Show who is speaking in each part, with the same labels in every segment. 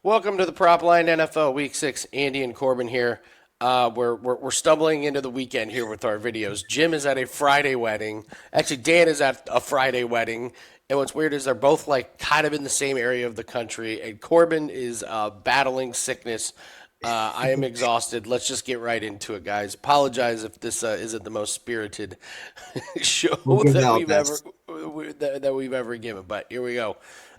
Speaker 1: Welcome to the Prop Line NFL Week 6. Andy and Corbin here. We're stumbling into the weekend here with our videos. Jim is at a Friday wedding. Actually, Dan is at a Friday wedding. And what's weird is they're both like kind of in the same area of the country. And Corbin is battling sickness. I am exhausted. Let's just get right into it, guys. Apologize if this isn't the most spirited show
Speaker 2: We'll give it
Speaker 1: that
Speaker 2: our
Speaker 1: we've ever
Speaker 2: best.
Speaker 1: that we've ever given. But here we go.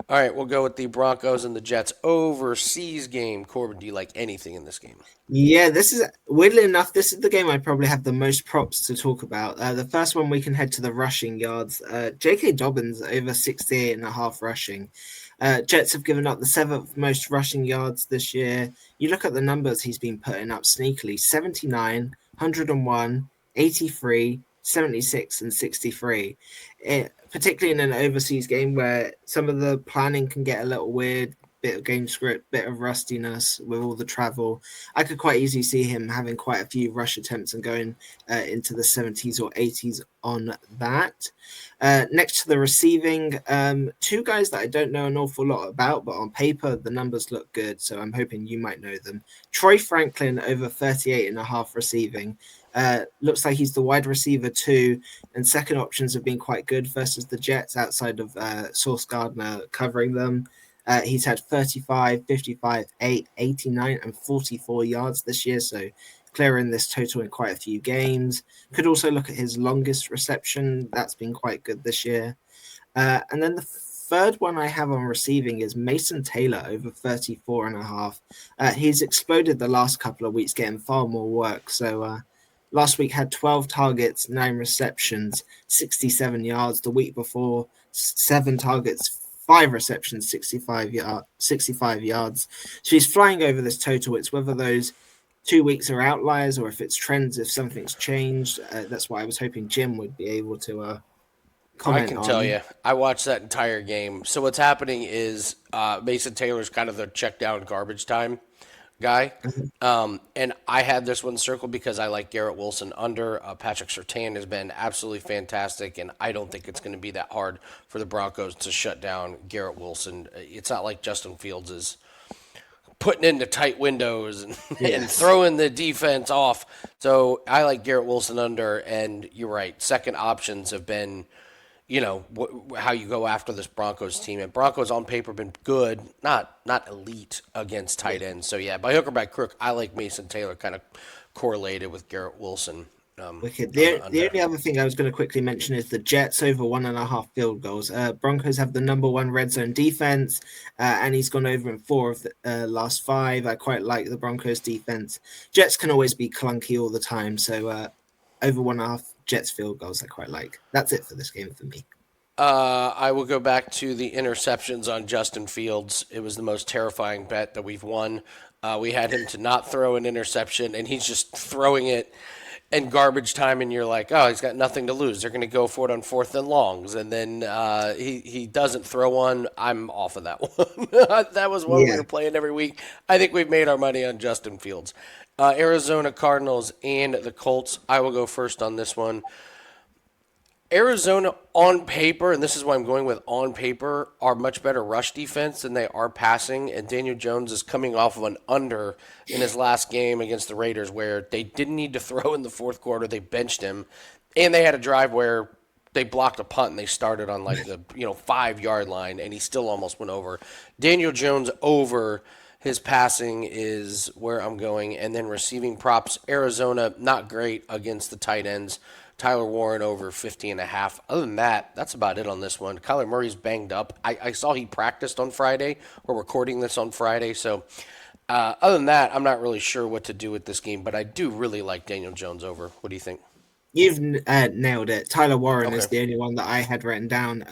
Speaker 1: All right, we'll go with the Broncos and the Jets overseas game. Corbin, do you like anything in this game?
Speaker 2: Yeah, this is weirdly enough, this is the game I probably have the most props to talk about. The first one we can head to the rushing yards. J.K. Dobbins over 68 and a half rushing. Jets have given up the seventh most rushing yards this year. You look at the numbers he's been putting up sneakily 79, 101, 83, 76, and 63. Particularly in an overseas game where some of the planning can get a little weird, bit of game script, bit of rustiness with all the travel. I could quite easily see him having quite a few rush attempts and going into the 70s or 80s on that. Next to the receiving, two guys that I don't know an awful lot about, but on paper, the numbers look good. So I'm hoping you might know them. Troy Franklin over 38 and a half receiving. Looks like he's the wide receiver too, and second options have been quite good versus the Jets outside of Sauce Gardner covering them. He's had 35, 55, 8, 89, and 44 yards this year, so clearing this total in quite a few games. Could also look at his longest reception. That's been quite good this year. And then the third one I have on receiving is Mason Taylor over 34 and a half. He's exploded the last couple of weeks, getting far more work. So last week had 12 targets, 9 receptions, 67 yards. The week before, 7 targets, 5 receptions, 65 yards. So he's flying over this total. It's whether those 2 weeks are outliers or if it's trends, if something's changed. That's why I was hoping Jim would be able to
Speaker 1: I
Speaker 2: comment
Speaker 1: can tell
Speaker 2: on.
Speaker 1: you, I watched that entire game. So what's happening is Mason Taylor's kind of the check down garbage time guy. And I had this one circled because I like Garrett Wilson under. Patrick Surtain has been absolutely fantastic, and I don't think it's going to be that hard for the Broncos to shut down Garrett Wilson. It's not like Justin Fields is putting into tight windows and, and
Speaker 2: Yes.
Speaker 1: throwing the defense off. So I like Garrett Wilson under, and you're right. Second options have been how you go after this Broncos team. And Broncos on paper been good, not elite against tight ends. So yeah, by hook or by crook, I like Mason Taylor kind of correlated with Garrett Wilson
Speaker 2: Wicked.
Speaker 1: on the
Speaker 2: The
Speaker 1: under.
Speaker 2: only other thing I was going to quickly mention is the Jets over 1.5 field goals. Broncos have the number one red zone defense, and he's gone over in 4 of the last 5. I quite like the Broncos defense. Jets can always be clunky all the time, so over 1.5 Jets field goals I quite like. That's it for this game for me.
Speaker 1: I will go back to the interceptions on Justin Fields. It was the most terrifying bet that we've won. We had him to not throw an interception, and he's just throwing it in garbage time, and you're like, oh, he's got nothing to lose. They're going to go for it on fourth and longs, and then he doesn't throw one. I'm off of that one. That was one we
Speaker 2: Yeah.
Speaker 1: were playing every week. I think we've made our money on Justin Fields. Arizona Cardinals and the Colts. I will go first on this one. Arizona on paper, and this is why I'm going with on paper, are much better rush defense than they are passing. And Daniel Jones is coming off of an under in his last game against the Raiders where they didn't need to throw in the fourth quarter. They benched him. And they had a drive where they blocked a punt and they started on like the 5 yard line and he still almost went over. Daniel Jones over his passing is where I'm going. And then receiving props, Arizona, not great against the tight ends. Tyler Warren over 50 and a half. Other than that, that's about it on this one. Kyler Murray's banged up. I saw he practiced on Friday. We're recording this on Friday. So other than that, I'm not really sure what to do with this game, but I do really like Daniel Jones over. What do you think?
Speaker 2: You've nailed it. Tyler Warren
Speaker 1: Okay.
Speaker 2: is the only one that I had written down.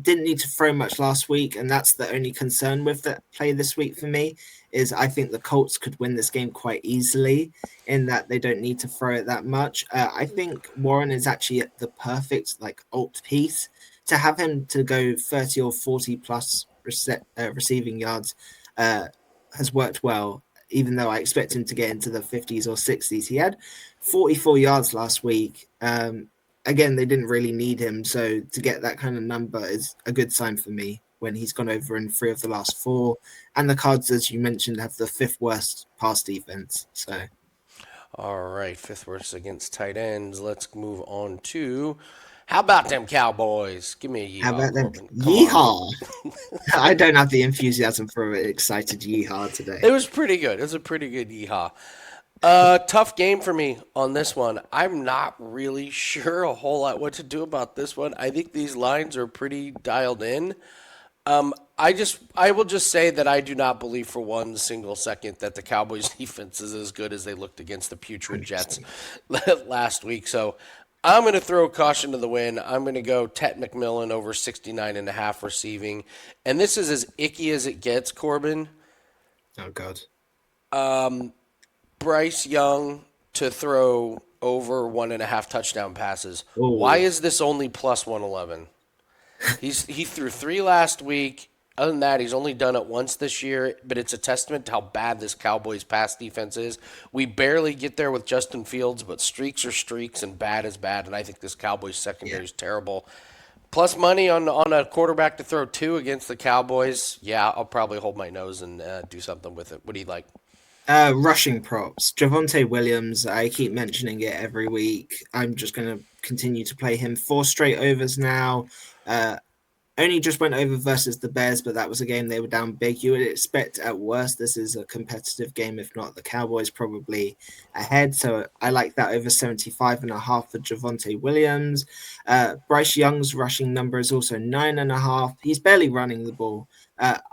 Speaker 2: Didn't need to throw much last week, and that's the only concern with the play this week for me. Is I think the Colts could win this game quite easily in that they don't need to throw it that much. I think Warren is actually the perfect like alt piece to have him to go 30 or 40 plus receiving yards uh, has worked well. Even though I expect him to get into the 50s or 60s, he had 44 yards last week. Again, they didn't really need him, so to get that kind of number is a good sign for me. when he's gone over in 3 of the last 4. And the Cards, as you mentioned, have the 5th worst pass defense. So
Speaker 1: All right, fifth worst against tight ends. Let's move on to how about them Cowboys? Give me a
Speaker 2: how
Speaker 1: yeehaw,
Speaker 2: about them?
Speaker 1: Corbin. Come on.
Speaker 2: Yeehaw! I don't have the enthusiasm for an excited yeehaw today.
Speaker 1: It was pretty good. It was a pretty good yeehaw. Tough game for me on this one. I'm not really sure a whole lot what to do about this one. I think these lines are pretty dialed in. I will just say that I do not believe for one single second that the Cowboys defense is as good as they looked against the putrid Jets
Speaker 2: 100%.
Speaker 1: last week. So I'm going to throw caution to the wind. I'm going to go Tet McMillan over 69.5 receiving. And this is as icky as it gets, Corbin.
Speaker 2: Oh, God.
Speaker 1: Bryce Young to throw over 1.5 touchdown passes. Why
Speaker 2: Oh,
Speaker 1: is this only plus 111? He threw 3 last week. Other than that, he's only done it once this year, but it's a testament to how bad this Cowboys pass defense is. We barely get there with Justin Fields, but streaks are streaks and bad is bad, and I think this Cowboys
Speaker 2: yeah.
Speaker 1: secondary is terrible. Plus money on a quarterback to throw 2 against the Cowboys. Yeah, I'll probably hold my nose and do something with it. What do you like?
Speaker 2: Rushing props. Javonte Williams, I keep mentioning it every week. I'm just going to continue to play him 4 straight overs now. Uh, Only just went over versus the Bears, but that was a game they were down big. You would expect at worst this is a competitive game, if not the Cowboys probably ahead. So I like that over 75.5 for Javonte Williams. Bryce Young's rushing number is also 9.5. He's barely running the ball.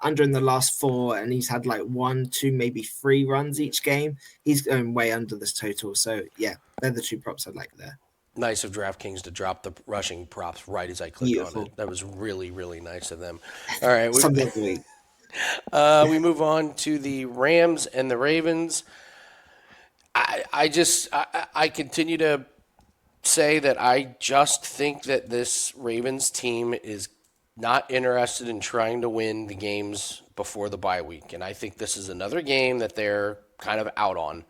Speaker 2: Under in the last 4, and he's had like 1, 2, maybe 3 runs each game. He's going way under this total. So yeah, they're the 2 props I like there.
Speaker 1: Nice of DraftKings to drop the rushing props right as I click on
Speaker 2: Beautiful.
Speaker 1: it. That was really, really nice of them. All right,
Speaker 2: Something of the week.
Speaker 1: we move on to the Rams and the Ravens. I continue to say that I just think that this Ravens team is not interested in trying to win the games before the bye week. And I think this is another game that they're kind of out on.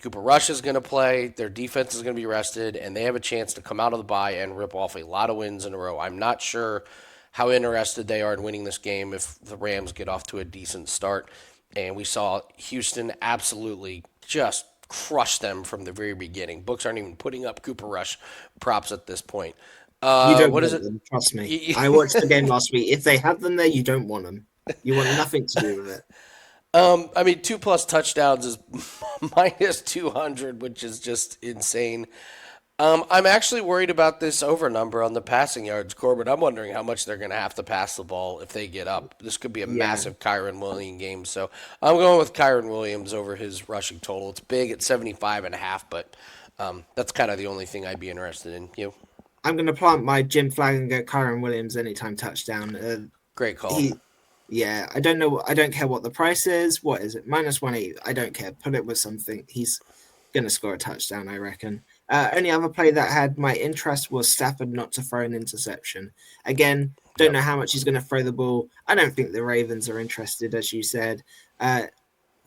Speaker 1: Cooper Rush is going to play. Their defense is going to be rested, and they have a chance to come out of the bye and rip off a lot of wins in a row. I'm not sure how interested they are in winning this game if the Rams get off to a decent start. And we saw Houston absolutely just crush them from the very beginning. Books aren't even putting up Cooper Rush props at this point.
Speaker 2: You don't
Speaker 1: What is
Speaker 2: want
Speaker 1: it?
Speaker 2: them, trust me. I watched the game last week. If they have them there, you don't want them. You want nothing to do with it.
Speaker 1: I mean, 2+ touchdowns is minus 200, which is just insane. I'm actually worried about this over number on the passing yards, Corbin. I'm wondering how much they're going to have to pass the ball if they get up. This could be a
Speaker 2: Yeah,
Speaker 1: massive Kyron Williams game. So I'm going with Kyron Williams over his rushing total. It's big at 75.5, but that's kind of the only thing I'd be interested in. You?
Speaker 2: I'm going to plant my Jim flag and go Kyron Williams anytime touchdown.
Speaker 1: Great call.
Speaker 2: He, yeah, I don't know. I don't care what the price is. What is it? Minus 180. I don't care. Put it with something. He's going to score a touchdown, I reckon. Only other play that had my interest was Stafford not to throw an interception. Again, don't
Speaker 1: Yep.
Speaker 2: know how much he's going to throw the ball. I don't think the Ravens are interested, as you said.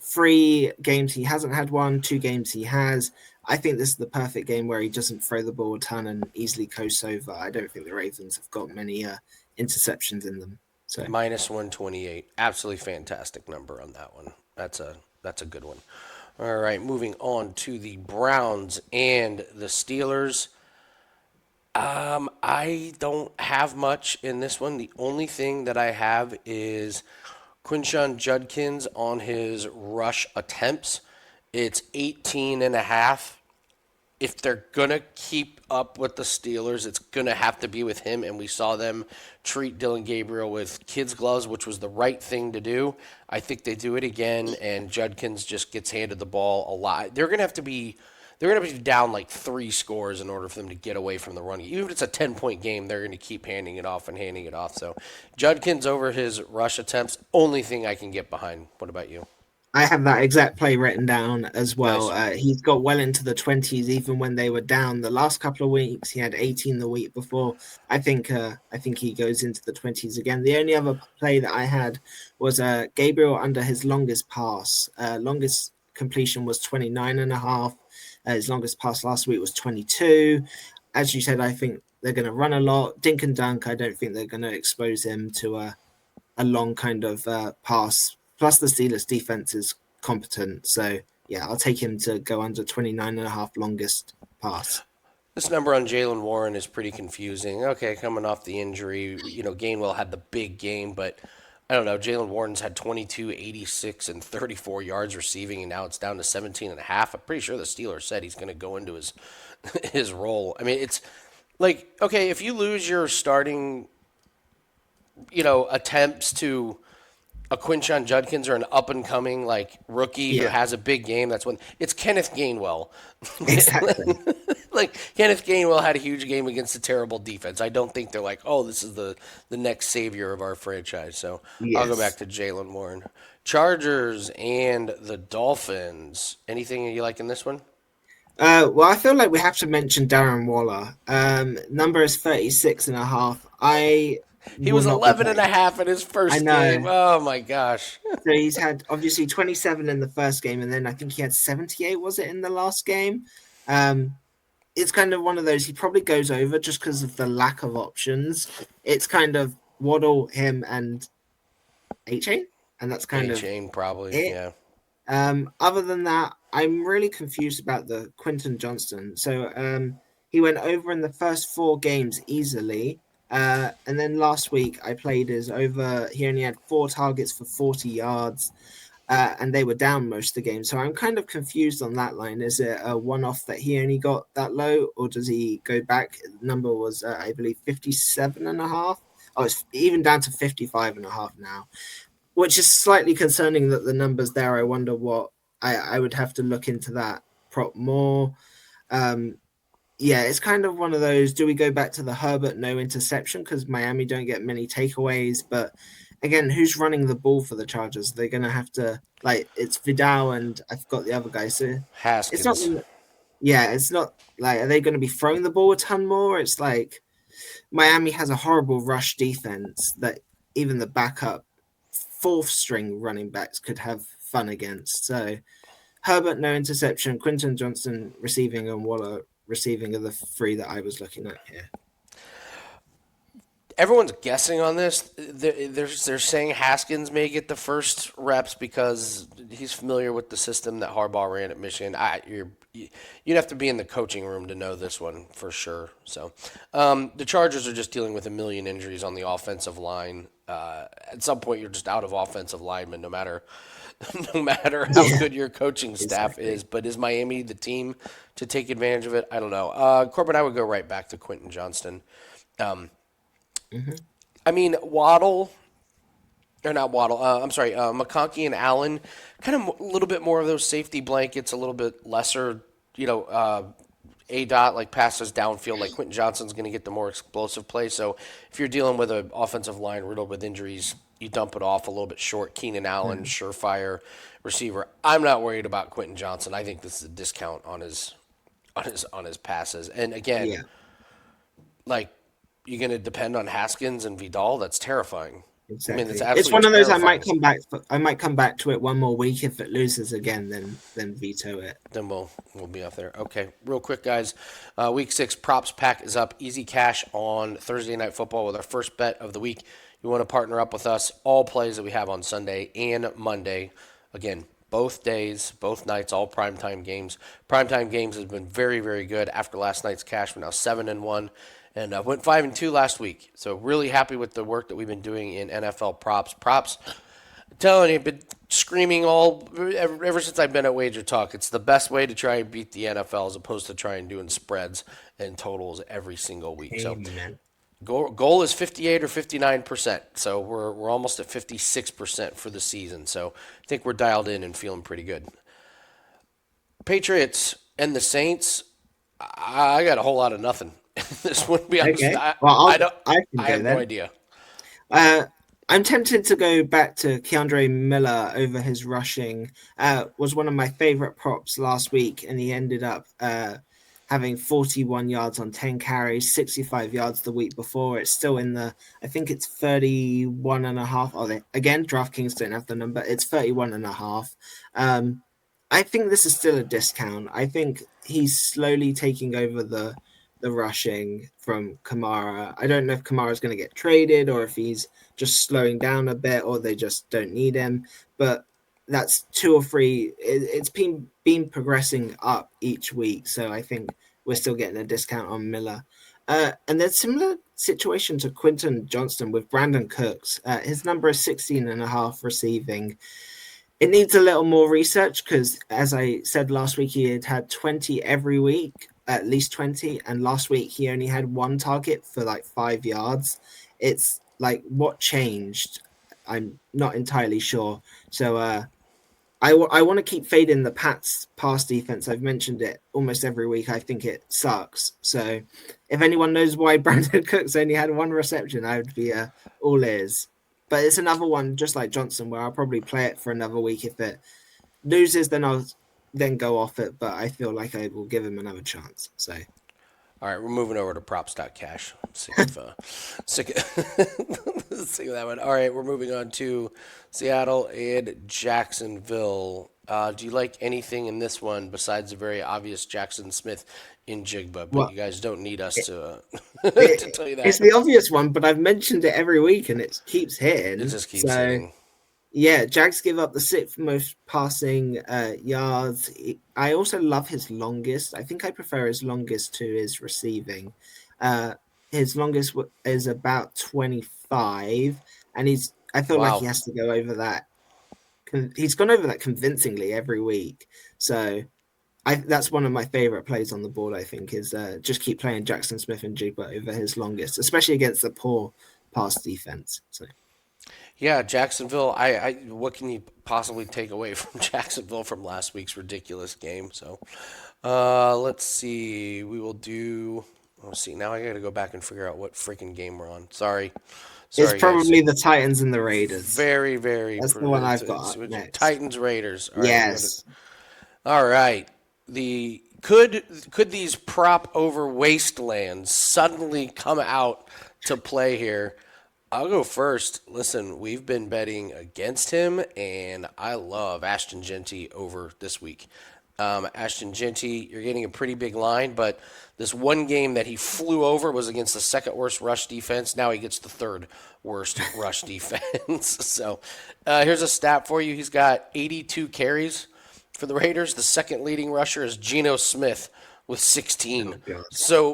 Speaker 2: 3 games he hasn't had one, 2 games he has. I think this is the perfect game where he doesn't throw the ball a ton and easily coasts over. I don't think the Ravens have got many interceptions in them. So
Speaker 1: Minus 128. Absolutely fantastic number on that one. That's a good one. All right, moving on to the Browns and the Steelers. I don't have much in this one. The only thing that I have is Quinshawn Judkins on his rush attempts. It's 18.5. If they're going to keep up with the Steelers, it's going to have to be with him. And we saw them treat Dylan Gabriel with kids' gloves, which was the right thing to do. I think they do it again, and Judkins just gets handed the ball a lot. They're going to be down like 3 scores in order for them to get away from the run. Even if it's a 10-point game, they're going to keep handing it off and handing it off. So Judkins over his rush attempts, only thing I can get behind. What about you?
Speaker 2: I have that exact play written down as well.
Speaker 1: Nice.
Speaker 2: He's got well into the 20s, even when they were down the last couple of weeks. He had 18 the week before. I think he goes into the 20s again. The only other play that I had was Gabriel under his longest pass. Longest completion was 29.5. His longest pass last week was 22. As you said, I think they're going to run a lot. Dink and dunk, I don't think they're going to expose him to a long kind of pass. Plus, the Steelers' defense is competent. So, yeah, I'll take him to go under 29.5 longest pass.
Speaker 1: This number on Jalen Warren is pretty confusing. Okay, coming off the injury, Gainwell had the big game, but I don't know. Jalen Warren's had 22, 86, and 34 yards receiving, and now it's down to 17 and a half. I'm pretty sure the Steelers said he's going to go into his his role. I mean, it's like, okay, if you lose your starting, attempts to a Quinshon Judkins or an up and coming like rookie who
Speaker 2: Yeah,
Speaker 1: has a big game, that's when it's Kenneth Gainwell.
Speaker 2: exactly.
Speaker 1: Like Kenneth Gainwell had a huge game against a terrible defense. I don't think they're like, oh, this is the next savior of our franchise. So I'll go back
Speaker 2: Yes.
Speaker 1: to Jalen Warren. Chargers and the Dolphins. Anything you like in this one?
Speaker 2: Well, I feel like we have to mention Darren Waller. Number is 36.5. I
Speaker 1: He
Speaker 2: will
Speaker 1: was
Speaker 2: not be
Speaker 1: 11 and a
Speaker 2: betting.
Speaker 1: half in his
Speaker 2: I
Speaker 1: first game.
Speaker 2: know.
Speaker 1: Oh my gosh.
Speaker 2: So he's had obviously 27 in the first game, and then I think he had 78, was it, in the last game? Um, it's kind of one of those, he probably goes over just because of the lack of options. It's kind of Waddle, him, and A-Chain, and that's kind
Speaker 1: A
Speaker 2: of
Speaker 1: chain probably,
Speaker 2: it.
Speaker 1: yeah.
Speaker 2: Other than that, I'm really confused about the Quinton Johnston. So he went over in the first 4 games easily. And then last week I played his over. He only had 4 targets for 40 yards, and they were down most of the game. So I'm kind of confused on that line. Is it a one-off that he only got that low, or does he go back? The number was, I believe, 57.5. Oh, it's even down to 55.5 now, which is slightly concerning that the numbers there. I wonder what I would have to look into that prop more. Um, yeah, it's kind of one of those. Do we go back to the Herbert no interception because Miami don't get many takeaways? But again, who's running the ball for the Chargers? They're going to have to, like, it's Vidal and I forgot the other guy. So it's not,
Speaker 1: Haskins.
Speaker 2: yeah, it's not like, are they going to be throwing the ball a ton more? It's like Miami has a horrible rush defense that even the backup fourth string running backs could have fun against. So Herbert, no interception. Quinton Johnston receiving and Waller receiving are the 3 that I was looking at here.
Speaker 1: Everyone's guessing on this. They're saying Haskins may get the first reps because he's familiar with the system that Harbaugh ran at Michigan. You'd have to be in the coaching room to know this one for sure. So the Chargers are just dealing with a million injuries on the offensive line. At some point, you're just out of offensive linemen, no matter no matter how
Speaker 2: Yeah,
Speaker 1: good your coaching staff
Speaker 2: exactly.
Speaker 1: is. But is Miami the team to take advantage of it? I don't know. Corbin, I would go right back to Quentin Johnston.
Speaker 2: Mm-hmm.
Speaker 1: I mean, Waddle, or not Waddle, I'm sorry, McConkey and Allen, kind of a little bit more of those safety blankets, a little bit lesser, A dot, like passes downfield, like Quentin Johnston's going to get the more explosive play. So if you're dealing with an offensive line riddled with injuries, you dump it off a little bit short. Keenan Allen, surefire receiver. I'm not worried about Quentin Johnson. I think this is a discount on his passes. And again,
Speaker 2: Yeah,
Speaker 1: like you're going to depend on Haskins and Vidal. That's terrifying. I mean, that's
Speaker 2: exactly. It's one
Speaker 1: absolutely
Speaker 2: of those I might
Speaker 1: terrifying.
Speaker 2: come back. I might come back to it one more week. If it loses again, then veto it.
Speaker 1: Then we'll be up there. Okay, real quick, guys. Week 6 props pack is up. Easy cash on Thursday Night Football with our first bet of the week. You want to partner up with us? All plays that we have on Sunday and Monday. Again, both days, both nights, all primetime games. Primetime games has been very, very good after last night's cash. We're now 7-1, and went 5-2 last week. So really happy with the work that we've been doing in NFL props. I'm telling you, I've been screaming ever since I've been at Wager Talk. It's the best way to try and beat the NFL as opposed to trying doing spreads and totals every single week. So
Speaker 2: Amen.
Speaker 1: goal is 58 or 59%. So we're almost at 56% for the season. So I think we're dialed in and feeling pretty good. Patriots and the Saints. I got a whole lot of nothing. This wouldn't be.
Speaker 2: Okay.
Speaker 1: I,
Speaker 2: Well,
Speaker 1: I don't.
Speaker 2: I can
Speaker 1: I
Speaker 2: go
Speaker 1: have no
Speaker 2: then.
Speaker 1: idea.
Speaker 2: Uh, I'm tempted to go back to Keandre Miller over his rushing. Was one of my favorite props last week, and he ended up having 41 yards on 10 carries, 65 yards the week before. It's still in the, I think it's 31 and a half. Oh, again, DraftKings don't have the number. It's 31 and a half. I think this is still a discount. I think he's slowly taking over the the rushing from Kamara. I don't know if Kamara's going to get traded or if he's just slowing down a bit or they just don't need him. But that's two or three. It's been progressing up each week. So I think we're still getting a discount on Miller. And then similar situation to Quinton Johnston with Brandon Cooks. His number is 16.5 receiving. It needs a little more research because, as I said last week, he had 20 every week, at least 20. And last week, he only had one target for like 5 yards. It's like what changed? I'm not entirely sure. So I want to keep fading the Pats pass defense. I've mentioned it almost every week. I think it sucks. So if anyone knows why Brandon Cooks only had one reception, I would be all ears. But it's another one, just like Johnson, where I'll probably play it for another week. If it loses, then I'll then go off it. But I feel like I will give him another chance. So
Speaker 1: All right, we're moving over to props.cash. Sick of, sick sick of that one. All right, we're moving on to Seattle and Jacksonville. Do you like anything in this one besides the very obvious Jackson Smith in Jigba? But
Speaker 2: what
Speaker 1: you guys don't need us to to
Speaker 2: it,
Speaker 1: tell you
Speaker 2: it's
Speaker 1: that.
Speaker 2: the obvious one, but I've mentioned it every week and it keeps
Speaker 1: It
Speaker 2: hitting.
Speaker 1: just keeps
Speaker 2: So
Speaker 1: hitting.
Speaker 2: yeah, Jags give up the sixth most passing yards. I also love his longest. I think I prefer his longest to his receiving. Uh, his longest is about 25, and I feel like he
Speaker 1: Wow.
Speaker 2: has to go over that. He's gone over that convincingly every week. So that's one of my favorite plays on the board. I think is just keep playing Jackson Smith and Jigba over his longest, especially against the poor pass defense. So.
Speaker 1: Yeah, Jacksonville. What can you possibly take away from Jacksonville from last week's ridiculous game? So, let's see. We will do. Let's see. Now I got to go back and figure out what freaking game we're on.
Speaker 2: It's
Speaker 1: Sorry, guys.
Speaker 2: probably the Titans and the Raiders.
Speaker 1: Very, very.
Speaker 2: That's the one I've got up next.
Speaker 1: Titans Raiders. All right, we got it.
Speaker 2: Yes.
Speaker 1: All right. The could these prop over wastelands suddenly come out to play here? I'll go first. Listen, we've been betting against him, and I love Ashton Genty over this week. Ashton Genty, you're getting a pretty big line, but this one game that he flew over was against the second worst rush defense. Now he gets the third worst rush defense. So here's a stat for you. He's got 82 carries for the Raiders. The second leading rusher is Geno Smith with 16.
Speaker 2: Oh god.
Speaker 1: So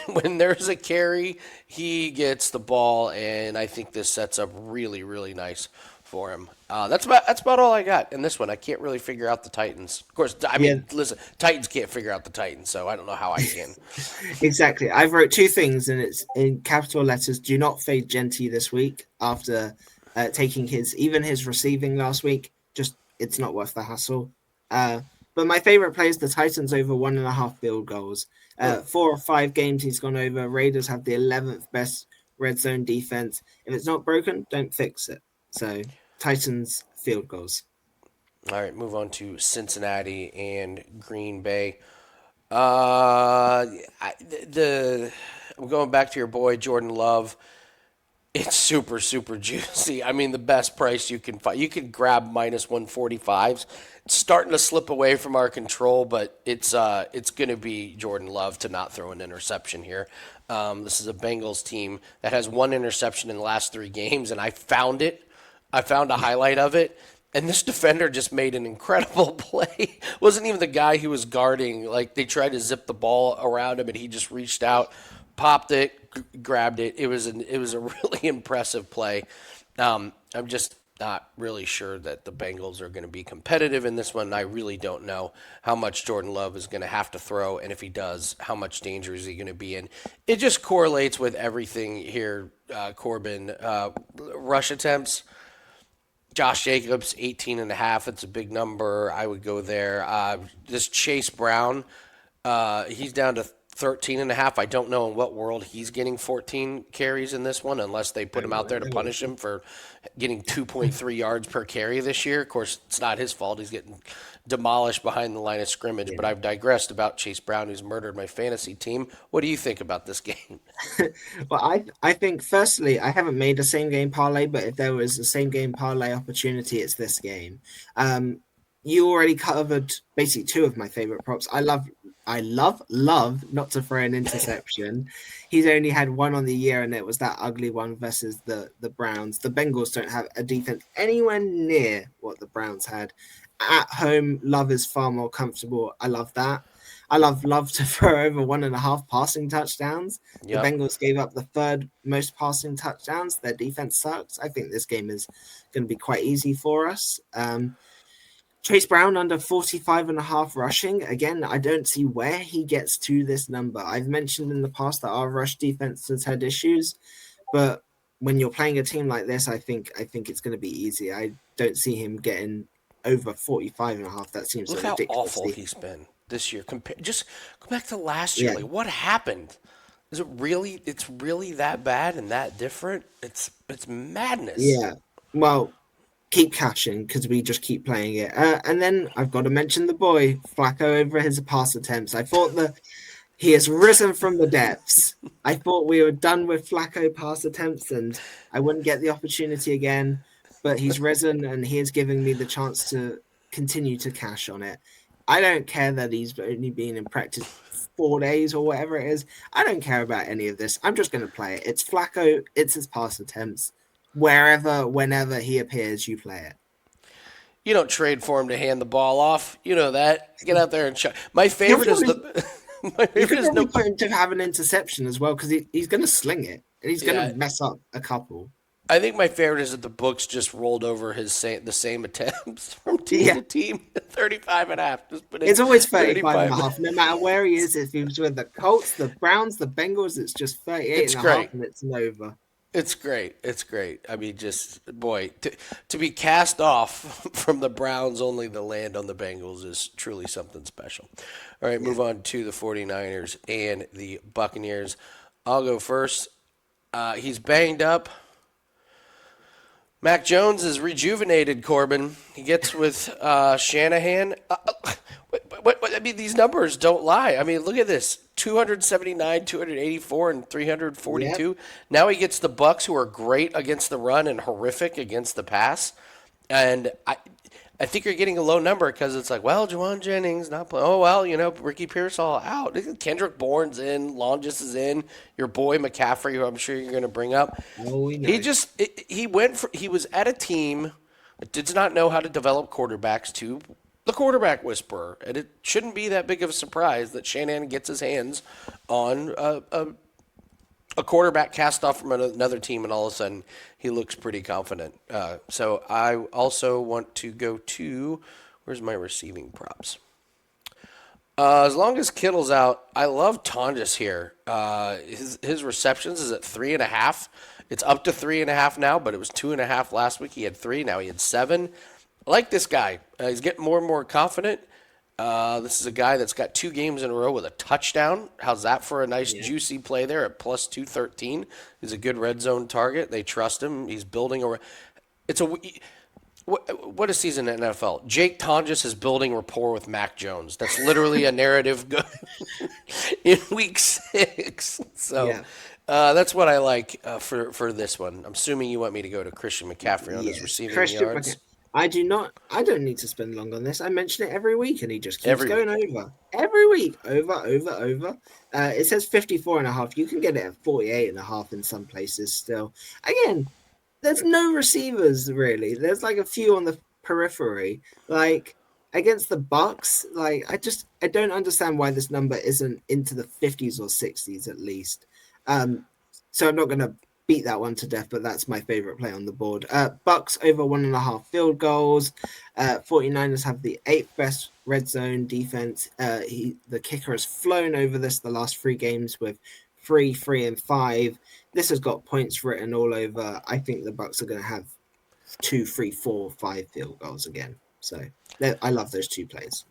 Speaker 1: when there's a carry, he gets the ball, and I think this sets up really, really nice for him. That's about all I got in this one. I can't really figure out the Titans. Of course, I
Speaker 2: Yeah,
Speaker 1: mean, listen, Titans can't figure out the Titans, so I don't know how I can.
Speaker 2: exactly. I've wrote two things, and it's in capital letters. Do not fade Genty this week after taking his receiving last week. Just it's not worth the hassle. Uh, but my favorite play is the Titans over 1.5 field goals. 4 or 5 games he's gone over. Raiders have the 11th best red zone defense. If it's not broken, don't fix it. So Titans field goals.
Speaker 1: All right, move on to Cincinnati and Green Bay. I'm going back to your boy Jordan Love. It's super, super juicy. I mean, the best price you can find. You can grab minus 145s. It's starting to slip away from our control, but it's going to be Jordan Love to not throw an interception here. This is a Bengals team that has one interception in the last 3 games, and I found it. I found a highlight of it, and this defender just made an incredible play. Wasn't even the guy he was guarding. Like, they tried to zip the ball around him, and he just reached out, popped it, grabbed it. It was a really impressive play. I'm just not really sure that the Bengals are going to be competitive in this one. I really don't know how much Jordan Love is going to have to throw, and if he does, how much danger is he going to be in. It just correlates with everything here, Corbin. Rush attempts. Josh Jacobs, 18.5. It's a big number. I would go there. This Chase Brown, he's down to 13.5. I don't know in what world he's getting 14 carries in this one, unless they put him out there to punish him for getting 2.3 yards per carry this year. Of course, it's not his fault. He's getting demolished behind the line of scrimmage. But I've digressed about Chase Brown, who's murdered my fantasy team. What do you think about this game?
Speaker 2: Well, I think firstly, I haven't made a same game parlay, but if there was a same game parlay opportunity, it's this game. Um, you already covered basically two of my favorite props. I love not to throw an interception. He's only had one on the year, and it was that ugly one versus the Browns. The Bengals don't have a defense anywhere near what the Browns had. At home, Love is far more comfortable. I love that. I love to throw over 1.5 passing touchdowns. The
Speaker 1: Yep.
Speaker 2: Bengals gave up the third most passing touchdowns. Their defense sucks. I think this game is going to be quite easy for us. Chase Brown under 45.5 rushing. Again, I don't see where he gets to this number. I've mentioned in the past that our rush defense has had issues, but when you're playing a team like this, I think it's going to be easy. I don't see him getting over 45.5. That seems
Speaker 1: Look
Speaker 2: so
Speaker 1: how awful
Speaker 2: ridiculously.
Speaker 1: he's been this year. Just go back to last year.
Speaker 2: Yeah,
Speaker 1: Like, what happened? Is it really? It's really that bad and that different? It's madness.
Speaker 2: yeah. Well, keep cashing because we just keep playing it. And then I've got to mention the boy Flacco over his pass attempts. I thought he has risen from the depths. I thought we were done with Flacco pass attempts and I wouldn't get the opportunity again, but he's risen and he is giving me the chance to continue to cash on it. I don't care that he's only been in practice 4 days or whatever it is. I don't care about any of this. I'm just going to play it. It's Flacco, it's his pass attempts. Wherever, whenever he appears, you play it.
Speaker 1: You don't trade for him to hand the ball off. You know that. Get out there and shot. My
Speaker 2: He'll
Speaker 1: favorite is
Speaker 2: probably,
Speaker 1: the. My
Speaker 2: you
Speaker 1: favorite
Speaker 2: could
Speaker 1: is
Speaker 2: probably
Speaker 1: no.
Speaker 2: put him to have an interception as well because he's going to sling it and he's going
Speaker 1: Yeah,
Speaker 2: to mess up a couple.
Speaker 1: I think my favorite is that the books just rolled over the same attempts from team
Speaker 2: Yeah,
Speaker 1: to team. 35 and a half. Just put in
Speaker 2: it's always 35 and
Speaker 1: 35.
Speaker 2: a half. No matter where he is, if he was with the Colts, the Browns, the Bengals, it's just 38
Speaker 1: It's
Speaker 2: and a half
Speaker 1: great.
Speaker 2: and it's an over.
Speaker 1: It's great. It's great. I mean, just boy, to be cast off from the Browns only to land on the Bengals is truly something special. All right,
Speaker 2: Yeah.
Speaker 1: move on to the 49ers and the Buccaneers. I'll go first. He's banged up. Mac Jones is rejuvenated, Corbin. He gets with Shanahan. I mean, these numbers don't lie. I mean, look at this. 279, 284, and
Speaker 2: Yep.
Speaker 1: 342. Now he gets the Bucks, who are great against the run and horrific against the pass. And I think you're getting a low number because it's like, well, Juwan Jennings not playing. Oh, well, Ricky Pearsall out. Kendrick Bourne's in. Longis is in. Your boy McCaffrey, who I'm sure you're going to bring up.
Speaker 2: Oh, we
Speaker 1: He
Speaker 2: know.
Speaker 1: just he was at a team that did not know how to develop quarterbacks to the quarterback whisperer, and it shouldn't be that big of a surprise that Shanahan gets his hands on a quarterback cast off from another team, and all of a sudden he looks pretty confident. So I also want to go to where's my receiving props. As long as Kittle's out, I love Tonjes here. His receptions is at 3.5. It's up to 3.5 now, but it was 2.5 last week. He had 3. Now he had 7. I like this guy. He's getting more and more confident. This is a guy that's got 2 games in a row with a touchdown. How's that for a nice
Speaker 2: Yeah.
Speaker 1: juicy play there at plus 213? He's a good red zone target. They trust him. He's building a. It's a. What a season in NFL. Jake Tonjes is building rapport with Mac Jones. That's literally a narrative in week 6. So
Speaker 2: Yeah.
Speaker 1: that's what I like for this one. I'm assuming you want me to go to Christian McCaffrey on his
Speaker 2: Yes.
Speaker 1: receiving
Speaker 2: Christian
Speaker 1: yards.
Speaker 2: McCaffrey. I do not. I don't need to spend long on this. I mention it every week, and he just keeps
Speaker 1: Every
Speaker 2: going
Speaker 1: week.
Speaker 2: over every week, over. It says 54 and a half. You can get it at 48 and a half in some places still. Again, there's no receivers really. There's like a few on the periphery. Like against the Bucks, like I don't understand why this number isn't into the 50s or 60s at least. Um, so I'm not gonna beat that one to death, but that's my favorite play on the board. Bucks over 1.5 field goals. 49ers have the 8th best red zone defense. The kicker has flown over this the last 3 games with 3, 3, and 5. This has got points written all over. I think the Bucks are going to have 2, 3, 4, 5 field goals again. So I love those 2 plays.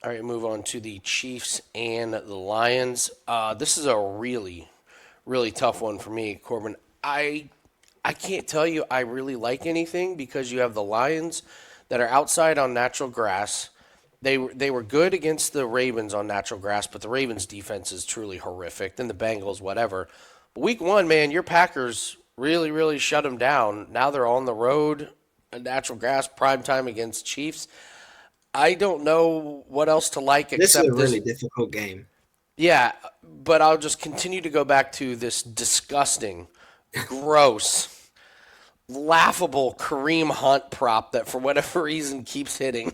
Speaker 1: All right, move on to the Chiefs and the Lions. This is a really, really tough one for me, Corbin. I can't tell you I really like anything because you have the Lions that are outside on natural grass. They were good against the Ravens on natural grass, but the Ravens defense is truly horrific. Then the Bengals, whatever. But week 1, man, your Packers really, really shut them down. Now they're on the road, natural grass, prime time against Chiefs. I don't know what else to like
Speaker 2: This is a
Speaker 1: except
Speaker 2: really
Speaker 1: this.
Speaker 2: difficult game.
Speaker 1: Yeah, but I'll just continue to go back to this disgusting, gross, laughable Kareem Hunt prop that for whatever reason keeps hitting.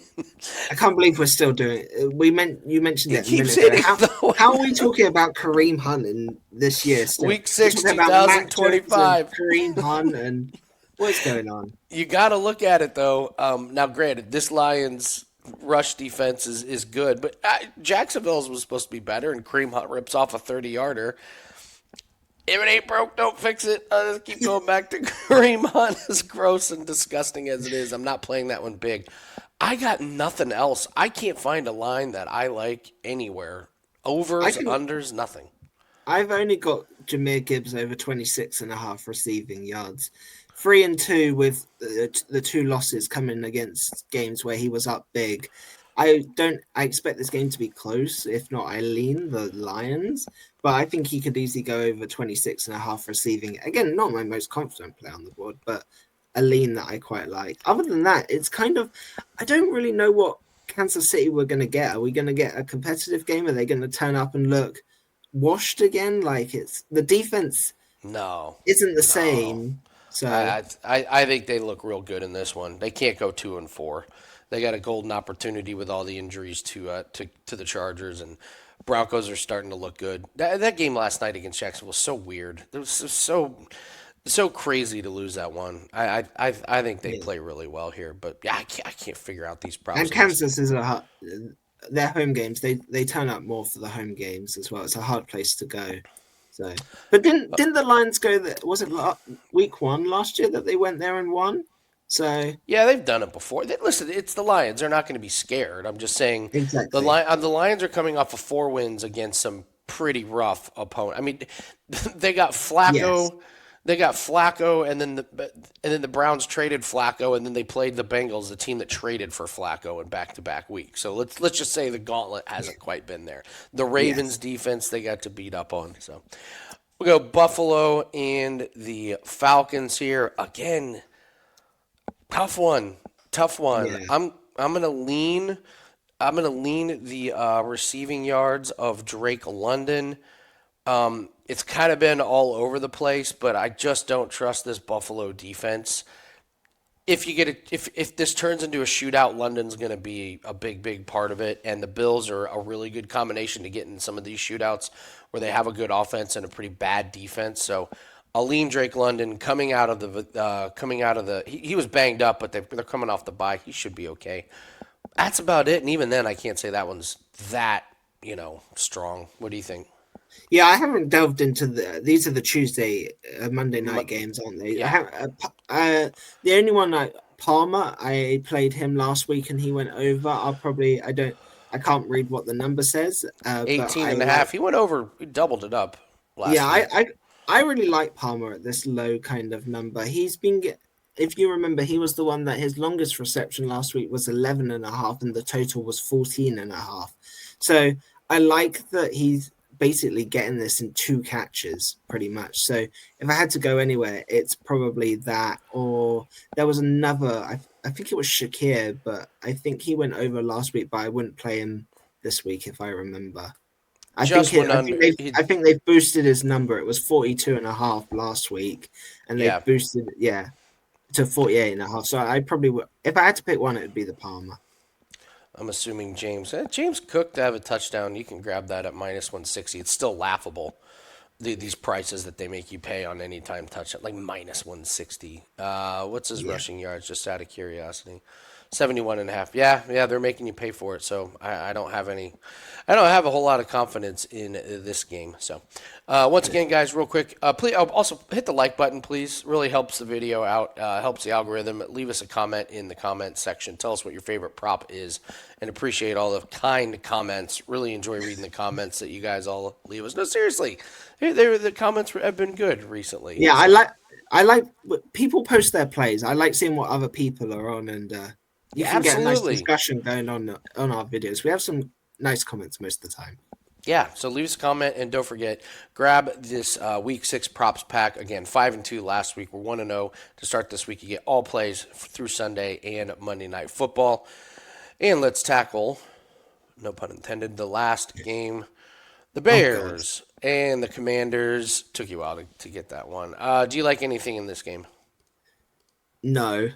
Speaker 2: I can't believe we're still doing it. You mentioned
Speaker 1: It
Speaker 2: it a
Speaker 1: keeps
Speaker 2: minute ago.
Speaker 1: hitting though.
Speaker 2: How are we talking about Kareem Hunt in this year still?
Speaker 1: Week
Speaker 2: We're
Speaker 1: 6,
Speaker 2: talking about Mac Jones and
Speaker 1: 2025.
Speaker 2: Kareem Hunt and what's going on?
Speaker 1: You got to look at it though. Now, granted, this Lions rush defense is good, but Jacksonville's was supposed to be better, and Kareem Hunt rips off a 30-yarder. If it ain't broke, don't fix it. I'll just keep going back to Kareem Hunt. As gross and disgusting as it is, I'm not playing that one big. I got nothing else. I can't find a line that I like anywhere.
Speaker 2: I
Speaker 1: Overs,
Speaker 2: can
Speaker 1: unders, nothing.
Speaker 2: I've only got Jameer Gibbs over 26.5 receiving yards. 3-2 with the two losses coming against games where he was up big. I expect this game to be close. If not, I lean the Lions. But I think he could easily go over 26.5 receiving. Again, not my most confident play on the board, but a lean that I quite like. Other than that, it's kind of I don't really know what Kansas City we're going to get. Are we going to get a competitive game? Are they going to turn up and look washed again? Like it's the defense
Speaker 1: No,
Speaker 2: isn't the
Speaker 1: no.
Speaker 2: same. So
Speaker 1: I think they look real good in this one. They can't go 2-4. They got a golden opportunity with all the injuries to the Chargers, and Broncos are starting to look good. That game last night against Jacksonville was so weird. It was so crazy to lose that one. I think they
Speaker 2: yeah.
Speaker 1: play really well here, but yeah, I can't figure out these
Speaker 2: And
Speaker 1: props in this.
Speaker 2: Kansas is a their home games. They turn up more for the home games as well. It's a hard place to go. So, but didn't the Lions go there? Was it week 1 last year that they went there and won? So
Speaker 1: Yeah, they've done it before. Listen, it's the Lions. They're not going to be scared. I'm just saying
Speaker 2: exactly.
Speaker 1: The Lions are coming off of 4 wins against some pretty rough opponent. I mean, they got
Speaker 2: Yes.
Speaker 1: Flacco, and then the Browns traded Flacco, and then they played the Bengals, the team that traded for Flacco in back-to-back weeks. So let's just say the gauntlet hasn't quite been there. The Ravens
Speaker 2: Yes.
Speaker 1: defense they got to beat up on. So we go Buffalo and the Falcons here again. Tough one. Tough one.
Speaker 2: Yeah.
Speaker 1: I'm gonna lean. I'm gonna lean the receiving yards of Drake London. It's kind of been all over the place, but I just don't trust this Buffalo defense. If you get if this turns into a shootout, London's going to be a big part of it, and the Bills are a really good combination to get in some of these shootouts where they have a good offense and a pretty bad defense. So I'll lean Drake London coming out of the he was banged up, but they're coming off the bye. He should be okay. That's about it, and even then, I can't say that one's that strong. What do you think?
Speaker 2: Yeah, I haven't delved into these are the Tuesday, Monday night games, aren't they? I
Speaker 1: Yeah,
Speaker 2: have, the only one Palmer, I played him last week and he went over. I can't read what the number says, but
Speaker 1: 18
Speaker 2: I
Speaker 1: and a
Speaker 2: like,
Speaker 1: half. He went over. He doubled it up
Speaker 2: yeah,
Speaker 1: last week.
Speaker 2: I really like Palmer at this low kind of number. If you remember, he was the one that his longest reception last week was 11 and a half and the total was 14 and a half. So I like that he's basically getting this in 2 catches pretty much. So if I had to go anywhere, it's probably that. Or there was another, I think it was Shakir, but I think he went over last week, but I wouldn't play him this week if I remember.
Speaker 1: Just went under.
Speaker 2: I think they've boosted his number. It was 42 and a half last week, and they've
Speaker 1: Yeah,
Speaker 2: boosted to 48 and a half. So I probably would, if I had to pick one, it would be the Palmer.
Speaker 1: I'm assuming James. James Cook to have a touchdown. You can grab that at -160. It's still laughable. These prices that they make you pay on any time touchdown, like -160. What's his
Speaker 2: Yeah.
Speaker 1: rushing yards? Just out of curiosity. 71 and a half. Yeah, they're making you pay for it. So I don't have any. I don't have a whole lot of confidence in this game. So once again, guys, real quick, please also hit the like button, please. Really helps the video out. Helps the algorithm. Leave us a comment in the comment section. Tell us what your favorite prop is, and appreciate all the kind comments. Really enjoy reading the comments that you guys all leave us. No, seriously, the comments have been good recently.
Speaker 2: Yeah,
Speaker 1: So
Speaker 2: I like people post their plays. I like seeing what other people are on, and you
Speaker 1: yeah,
Speaker 2: can get a nice
Speaker 1: absolutely.
Speaker 2: discussion going on our videos. We have some nice comments most of the time.
Speaker 1: Yeah, so leave us a comment and don't forget, grab this week 6 props pack. Again, 5-2 last week. We're 1-0 to start this week. You get all plays through Sunday and Monday Night Football. And let's tackle, no pun intended, the last game. The
Speaker 2: Oh God,
Speaker 1: Bears and the Commanders. Took you a while to get that one. Do you like anything in this game?
Speaker 2: no.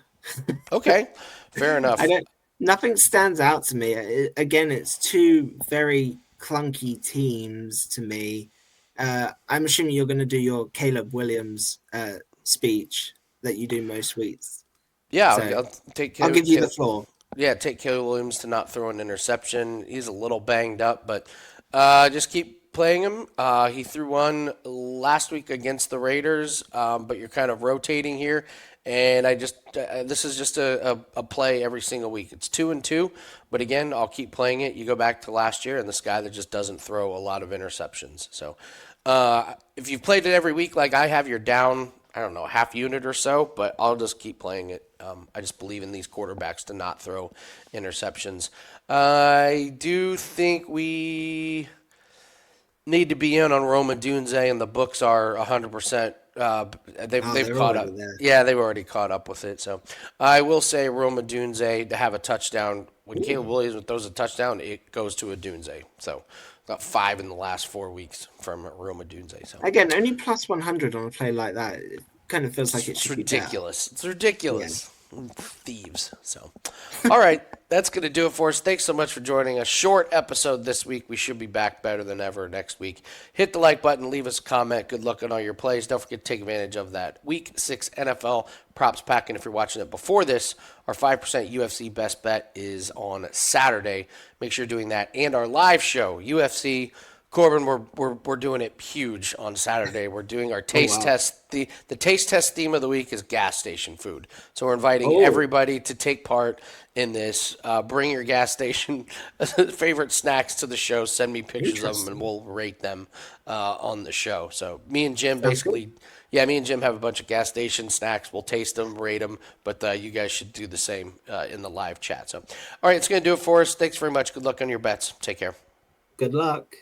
Speaker 1: Okay, fair
Speaker 2: I
Speaker 1: enough.
Speaker 2: don't. Nothing stands out to me. Again, it's two very clunky teams to me. I'm assuming you're going to do your Caleb Williams speech that you do most weeks.
Speaker 1: Yeah,
Speaker 2: So
Speaker 1: I'll take
Speaker 2: I'll give you the floor.
Speaker 1: yeah, take Caleb Williams to not throw an interception. He's a little banged up, but just keep playing him. He threw one last week against the Raiders, but you're kind of rotating here. And this is just a play every single week. It's 2-2, but again, I'll keep playing it. You go back to last year, and this guy that just doesn't throw a lot of interceptions. So if you've played it every week like I have, you're down, I don't know, half unit or so, but I'll just keep playing it. I just believe in these quarterbacks to not throw interceptions. I do think we need to be in on Roma Dunze, and the books are 100%. They've
Speaker 2: They're
Speaker 1: caught
Speaker 2: already
Speaker 1: up.
Speaker 2: there.
Speaker 1: Yeah, they've already caught up with it. So I will say Roma Dunze to have a touchdown. When Caleb Williams throws a touchdown, it goes to a Dunze. So got 5 in the last 4 weeks from Roma Dunze. So
Speaker 2: Again, only plus 100 on a play like that. It kind of feels like it
Speaker 1: it's
Speaker 2: should be better.
Speaker 1: ridiculous. It's
Speaker 2: Yeah.
Speaker 1: ridiculous. Thieves. So, all right, that's going to do it for us. Thanks so much for joining us. Short episode this week. We should be back better than ever next week. Hit the like button, leave us a comment. Good luck on all your plays. Don't forget to take advantage of that Week 6 NFL props pack. And if you're watching it before this, our 5% UFC best bet is on Saturday. Make sure you're doing that. And our live show, UFC Corbin, we're doing it huge on Saturday. We're doing our
Speaker 2: Oh
Speaker 1: taste
Speaker 2: wow.
Speaker 1: test. The taste test theme of the week is gas station food. So we're inviting
Speaker 2: Oh,
Speaker 1: everybody to take part in this. Bring your gas station favorite snacks to the show. Send me pictures of them, and
Speaker 2: interesting.
Speaker 1: we'll rate them on the show. So me and Jim
Speaker 2: Sounds good.
Speaker 1: basically, yeah, me and Jim have a bunch of gas station snacks. We'll taste them, rate them, but you guys should do the same in the live chat. So, all right, it's gonna do it for us. Thanks very much. Good luck on your bets. Take care.
Speaker 2: Good luck.